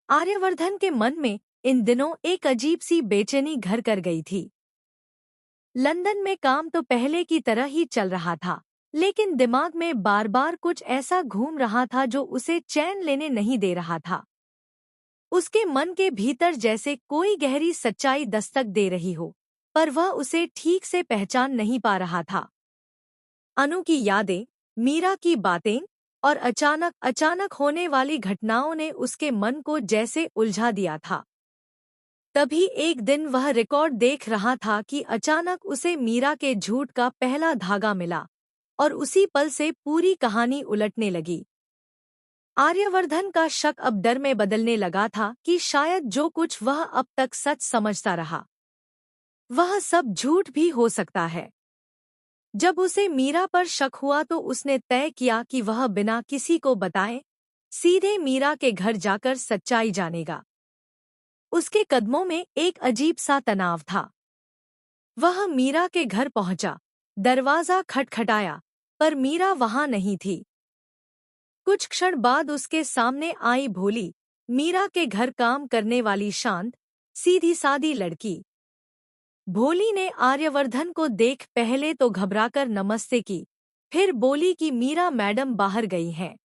आर्यवर्धन के मन में इन दिनों एक अजीब सी बेचैनी घर कर गई थी। लंदन में काम तो पहले की तरह ही चल रहा था, लेकिन दिमाग में बार बार कुछ ऐसा घूम रहा था जो उसे चैन लेने नहीं दे रहा था। उसके मन के भीतर जैसे कोई गहरी सच्चाई दस्तक दे रही हो, पर वह उसे ठीक से पहचान नहीं पा रहा था। अनु की यादें, मीरा की बातें और अचानक अचानक होने वाली घटनाओं ने उसके मन को जैसे उलझा दिया था। तभी एक दिन वह रिकॉर्ड देख रहा था कि अचानक उसे मीरा के झूठ का पहला धागा मिला और उसी पल से पूरी कहानी उलटने लगी। आर्यवर्धन का शक अब डर में बदलने लगा था कि शायद जो कुछ वह अब तक सच समझता रहा, वह सब झूठ भी हो सकता है। जब उसे मीरा पर शक हुआ तो उसने तय किया कि वह बिना किसी को बताए सीधे मीरा के घर जाकर सच्चाई जानेगा। उसके कदमों में एक अजीब सा तनाव था। वह मीरा के घर पहुंचा, दरवाजा खटखटाया, पर मीरा वहां नहीं थी। कुछ क्षण बाद उसके सामने आई भोली, मीरा के घर काम करने वाली शांत, सीधी सादी लड़की। भोली ने आर्यवर्धन को देख पहले तो घबराकर नमस्ते की, फिर बोली कि मीरा मैडम बाहर गई हैं।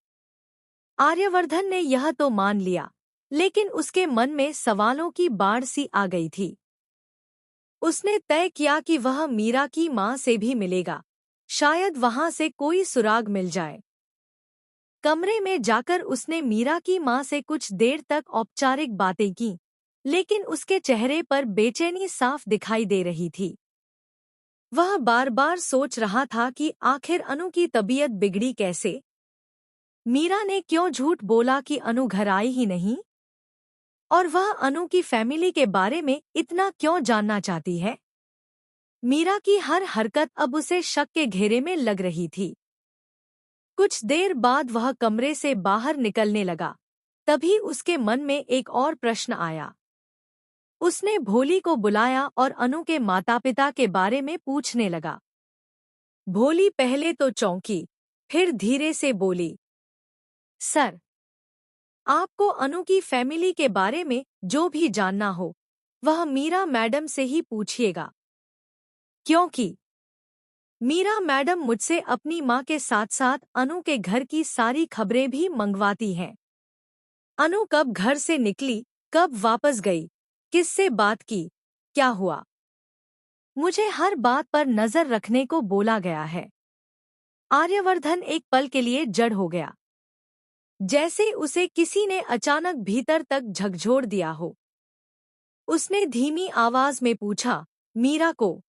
आर्यवर्धन ने यह तो मान लिया, लेकिन उसके मन में सवालों की बाढ़ सी आ गई थी। उसने तय किया कि वह मीरा की मां से भी मिलेगा, शायद वहां से कोई सुराग मिल जाए। कमरे में जाकर उसने मीरा की मां से कुछ देर तक औपचारिक बातें की, लेकिन उसके चेहरे पर बेचैनी साफ दिखाई दे रही थी। वह बार बार सोच रहा था कि आखिर अनु की तबीयत बिगड़ी कैसे। मीरा ने क्यों झूठ बोला कि अनु घर आई ही नहीं, और वह अनु की फैमिली के बारे में इतना क्यों जानना चाहती है। मीरा की हर हरकत अब उसे शक के घेरे में लग रही थी। कुछ देर बाद वह कमरे से बाहर निकलने लगा, तभी उसके मन में एक और प्रश्न आया। उसने भोली को बुलाया और अनु के माता-पिता के बारे में पूछने लगा। भोली पहले तो चौंकी, फिर धीरे से बोली, सर, आपको अनु की फैमिली के बारे में जो भी जानना हो, वह मीरा मैडम से ही पूछिएगा। क्योंकि मीरा मैडम मुझसे अपनी माँ के साथ साथ अनु के घर की सारी खबरें भी मंगवाती हैं। अनु कब घर से निकली, कब वापस गई, किससे बात की, क्या हुआ, मुझे हर बात पर नजर रखने को बोला गया है। आर्यवर्धन एक पल के लिए जड़ हो गया, जैसे उसे किसी ने अचानक भीतर तक झकझोर दिया हो। उसने धीमी आवाज में पूछा, मीरा को